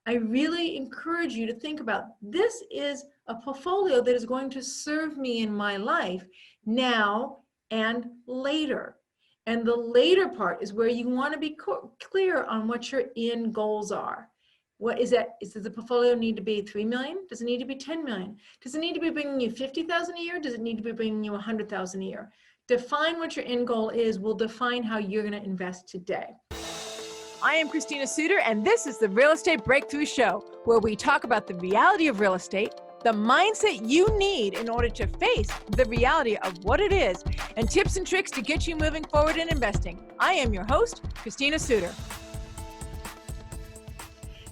I really encourage you to think about, this is a portfolio that is going to serve me in my life now and later. And the later part is where you want to be clear on what your end goals are. What is that? Does the portfolio need to be 3 million? Does it need to be 10 million? Does it need to be bringing you 50,000 a year? Does it need to be bringing you 100,000 a year? Define what your end goal is will define how you're going to invest today. I am Christina Suter, and this is the Real Estate Breakthrough Show, where we talk about the reality of real estate, the mindset you need in order to face the reality of what it is, and tips and tricks to get you moving forward in investing. I am your host, Christina Suter.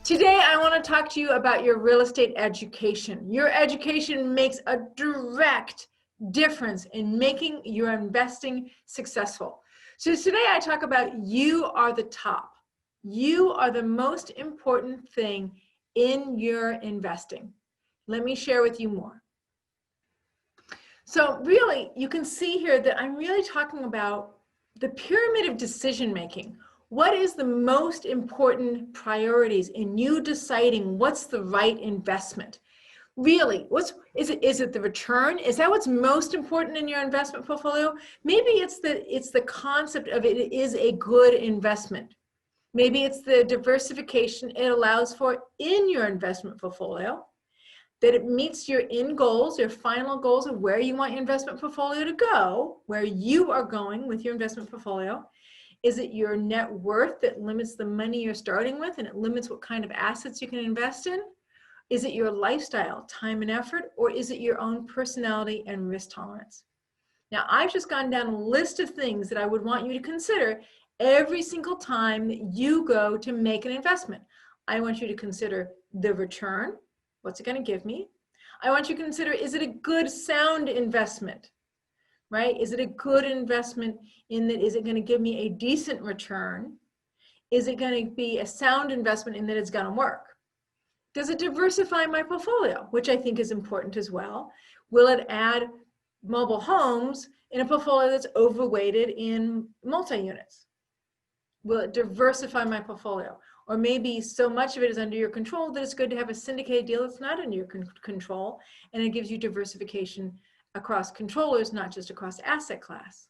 Today, I want to talk to you about your real estate education. Your education makes a direct difference in making your investing successful. So today I talk about you are the top. You are the most important thing in your investing. Let me share with you more. So really, you can see here that I'm really talking about the pyramid of decision making. What is the most important priorities in you deciding what's the right investment? Really, is it the return? Is that what's most important in your investment portfolio? Maybe it's the concept of it is a good investment. Maybe it's the diversification it allows for in your investment portfolio, that it meets your end goals, your final goals of where you want your investment portfolio to go, where you are going with your investment portfolio. Is it your net worth that limits the money you're starting with and it limits what kind of assets you can invest in? Is it your lifestyle, time and effort, or is it your own personality and risk tolerance? Now, I've just gone down a list of things that I would want you to consider every single time that you go to make an investment. I want you to consider the return. What's it going to give me? I want you to consider, is it a good, sound investment? Right? Is it a good investment in that, is it going to give me a decent return? Is it going to be a sound investment in that it's going to work? Does it diversify my portfolio, which I think is important as well? Will it add mobile homes in a portfolio that's overweighted in multi-units? Will it diversify my portfolio? Or maybe so much of it is under your control that it's good to have a syndicated deal that's not under your control, and it gives you diversification across controllers, not just across asset class.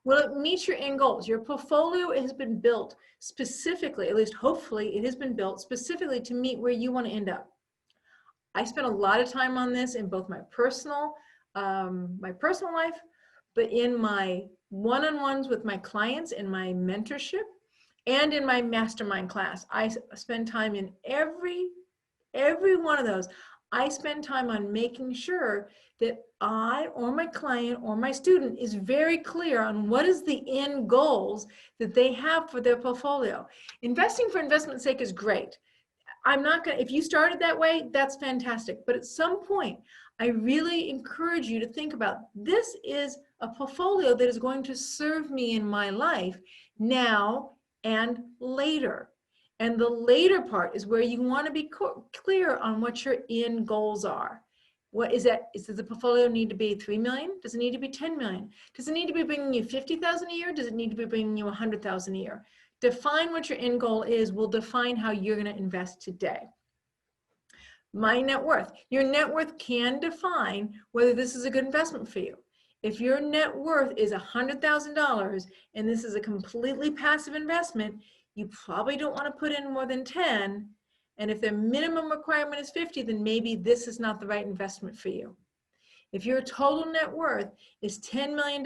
Will it meet your end goals? Your portfolio has been built specifically, at least hopefully it has been built specifically to meet where you want to end up. I spent a lot of time on this in both my personal life, but in my one-on-ones with my clients, in my mentorship, and in my mastermind class. I spend time in every one of those. I spend time on making sure that I or my client or my student is very clear on what is the end goals that they have for their portfolio. Investing for investment's sake is great. I'm not going to, if you started that way, that's fantastic. But at some point, I really encourage you to think about, this is a portfolio that is going to serve me in my life now and later. And the later part is where you want to be clear on what your end goals are. What is that? Does the portfolio need to be 3 million? Does it need to be 10 million? Does it need to be bringing you 50,000 a year? Does it need to be bringing you 100,000 a year? Define what your end goal is will define how you're going to invest today. My net worth. Your net worth can define whether this is a good investment for you. If your net worth is $100,000 and this is a completely passive investment, you probably don't want to put in more than 10. And if the minimum requirement is 50, then maybe this is not the right investment for you. If your total net worth is $10 million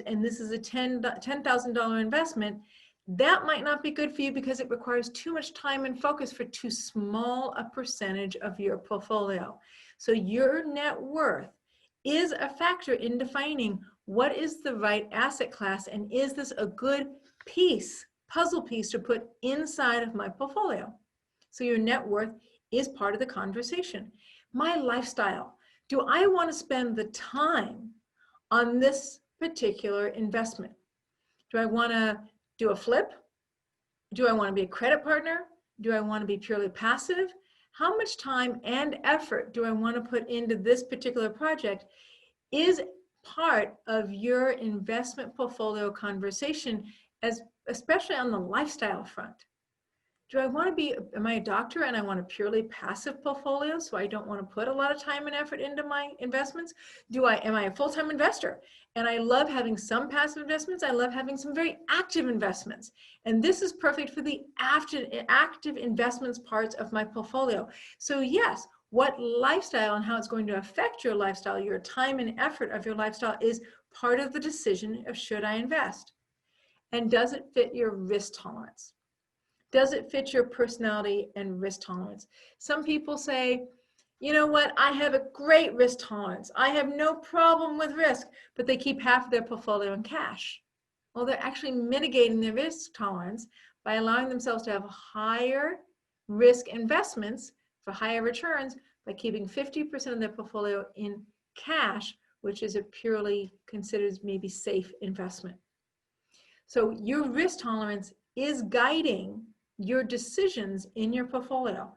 and this is a $10,000 investment, that might not be good for you because it requires too much time and focus for too small a percentage of your portfolio. So your net worth is a factor in defining what is the right asset class and is this a good puzzle piece to put inside of my portfolio. So your net worth is part of the conversation. My lifestyle. Do I want to spend the time on this particular investment? Do I want to do a flip? Do I want to be a credit partner? Do I want to be purely passive? How much time and effort do I want to put into this particular project is part of your investment portfolio conversation, especially on the lifestyle front. Do I want to be, am I a doctor and I want a purely passive portfolio, so I don't want to put a lot of time and effort into my investments? Am I a full-time investor and I love having some passive investments? I love having some very active investments. And this is perfect for the active investments parts of my portfolio. So yes, what lifestyle and how it's going to affect your lifestyle, your time and effort of your lifestyle is part of the decision of should I invest? And does it fit your risk tolerance? Does it fit your personality and risk tolerance? Some people say, you know what, I have a great risk tolerance. I have no problem with risk, but they keep half of their portfolio in cash. Well, they're actually mitigating their risk tolerance by allowing themselves to have higher risk investments for higher returns by keeping 50% of their portfolio in cash, which is a purely considered maybe safe investment. So your risk tolerance is guiding your decisions in your portfolio.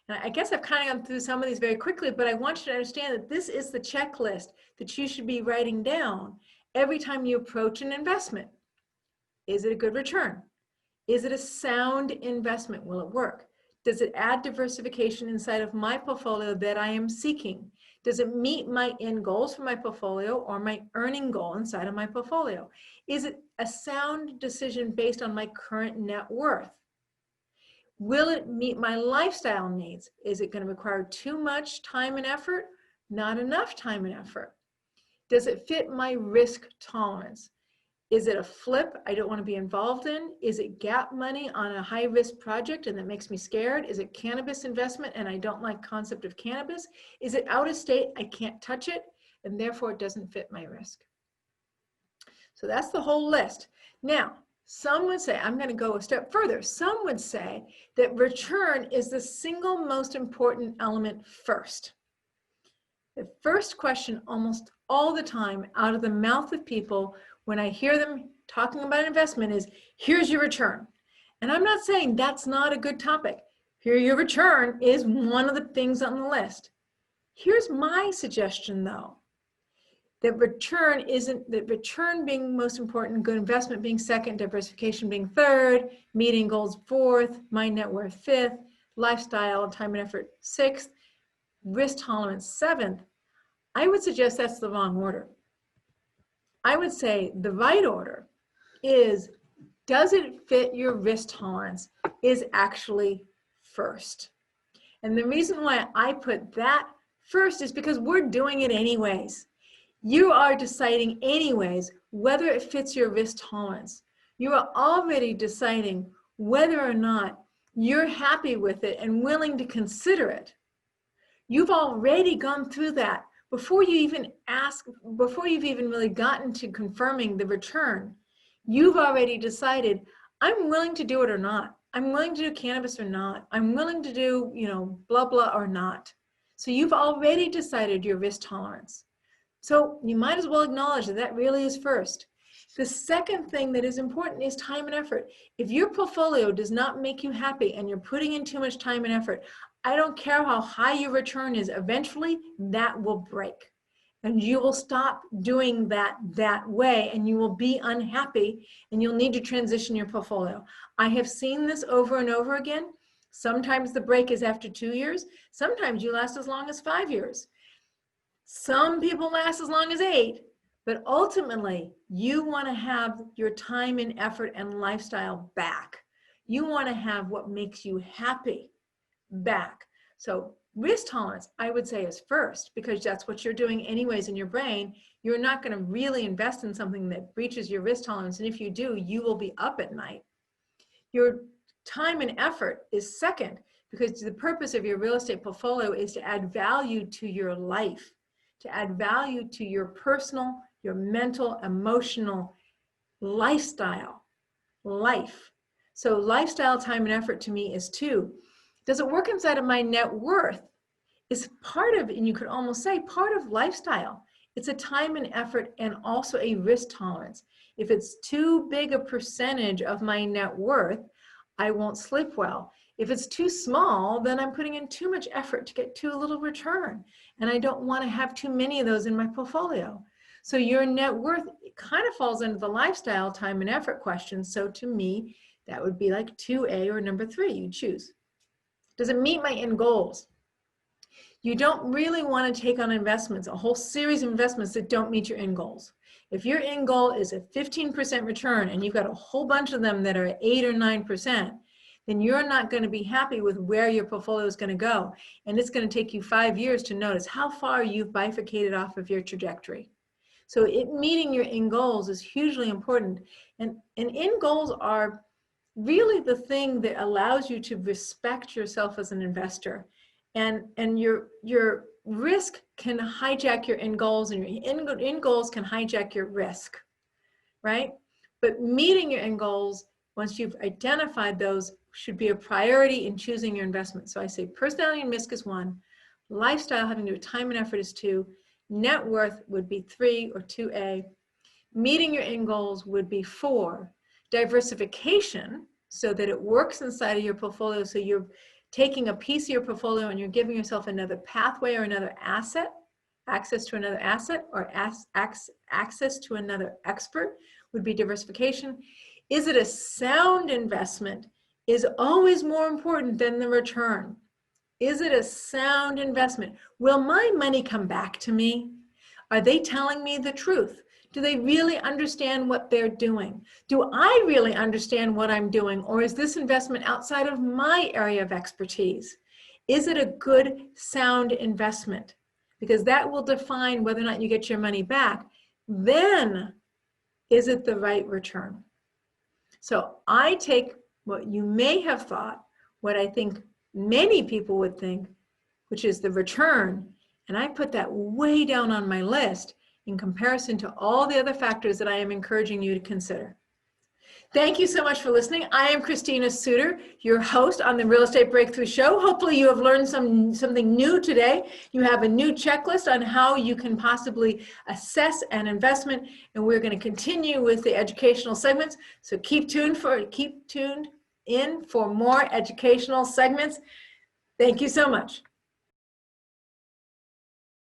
And I guess I've kind of gone through some of these very quickly, but I want you to understand that this is the checklist that you should be writing down every time you approach an investment. Is it a good return? Is it a sound investment? Will it work? Does it add diversification inside of my portfolio that I am seeking? Does it meet my end goals for my portfolio or my earning goal inside of my portfolio? Is it a sound decision based on my current net worth? Will it meet my lifestyle needs? Is it going to require too much time and effort? Not enough time and effort? Does it fit my risk tolerance? Is it a flip I don't want to be involved in? Is it gap money on a high risk project and that makes me scared? Is it cannabis investment and I don't like concept of cannabis? Is it out of state, I can't touch it, and therefore it doesn't fit my risk? So that's the whole list. Now, some would say, I'm going to go a step further. Some would say that return is the single most important element first. The first question almost all the time out of the mouth of people when I hear them talking about investment is, here's your return. And I'm not saying that's not a good topic. Here, your return is one of the things on the list. Here's my suggestion though. That return being most important, good investment being second, diversification being third, meeting goals fourth, my net worth fifth, lifestyle and time and effort sixth, risk tolerance seventh. I would suggest that's the wrong order. I would say the right order is, does it fit your risk tolerance, is actually first. And the reason why I put that first is because we're doing it anyways. You are deciding anyways whether it fits your risk tolerance. You are already deciding whether or not you're happy with it and willing to consider it. You've already gone through that before you even ask, before you've even really gotten to confirming the return. You've already decided, I'm willing to do it or not. I'm willing to do cannabis or not. I'm willing to do, blah, blah, or not. So you've already decided your risk tolerance. So you might as well acknowledge that that really is first. The second thing that is important is time and effort. If your portfolio does not make you happy and you're putting in too much time and effort, I don't care how high your return is, eventually that will break. And you will stop doing that way and you will be unhappy and you'll need to transition your portfolio. I have seen this over and over again. Sometimes the break is after 2 years. Sometimes you last as long as 5 years. Some people last as long as 8, but ultimately you want to have your time and effort and lifestyle back. You want to have what makes you happy back. So risk tolerance, I would say, is first, because that's what you're doing anyways in your brain. You're not going to really invest in something that breaches your risk tolerance. And if you do, you will be up at night. Your time and effort is second, because the purpose of your real estate portfolio is to add value to your life, to add value to your personal, your mental, emotional lifestyle, life. So lifestyle, time, and effort to me is 2. Does it work inside of my net worth? Is part of, and you could almost say, part of lifestyle. It's a time and effort and also a risk tolerance. If it's too big a percentage of my net worth, I won't sleep well. If it's too small, then I'm putting in too much effort to get too little return. And I don't want to have too many of those in my portfolio. So your net worth kind of falls into the lifestyle, time, and effort question. So to me, That would be like 2A or number 3, you choose. Does it meet my end goals? You don't really want to take on investments, a whole series of investments that don't meet your end goals. If your end goal is a 15% return and you've got a whole bunch of them that are 8 or 9%, then you're not going to be happy with where your portfolio is going to go. And it's going to take you 5 years to notice how far you've bifurcated off of your trajectory. So meeting your end goals is hugely important. And end goals are really the thing that allows you to respect yourself as an investor. And your risk can hijack your end goals, and your end goals can hijack your risk, right? But meeting your end goals, once you've identified those, should be a priority in choosing your investment. So I say personality and risk is 1, lifestyle, having to do time and effort, is 2, net worth would be 3 or 2A, meeting your end goals would be 4, diversification, so that it works inside of your portfolio, so you're taking a piece of your portfolio and you're giving yourself another pathway or another asset, access to another asset, or access to another expert, would be diversification. Is it a sound investment is always more important than the return. Is it a sound investment? Will my money come back to me? Are they telling me the truth? Do they really understand what they're doing? Do I really understand what I'm doing? Or is this investment outside of my area of expertise? Is it a good, sound investment? Because that will define whether or not you get your money back. Then, is it the right return? So I take what you may have thought, what I think many people would think, which is the return, and I put that way down on my list in comparison to all the other factors that I am encouraging you to consider. Thank you so much for listening. I am Christina Suter, your host on the Real Estate Breakthrough Show. Hopefully you have learned something new today. You have a new checklist on how you can possibly assess an investment, and we're going to continue with the educational segments. So keep tuned in for more educational segments. Thank you so much.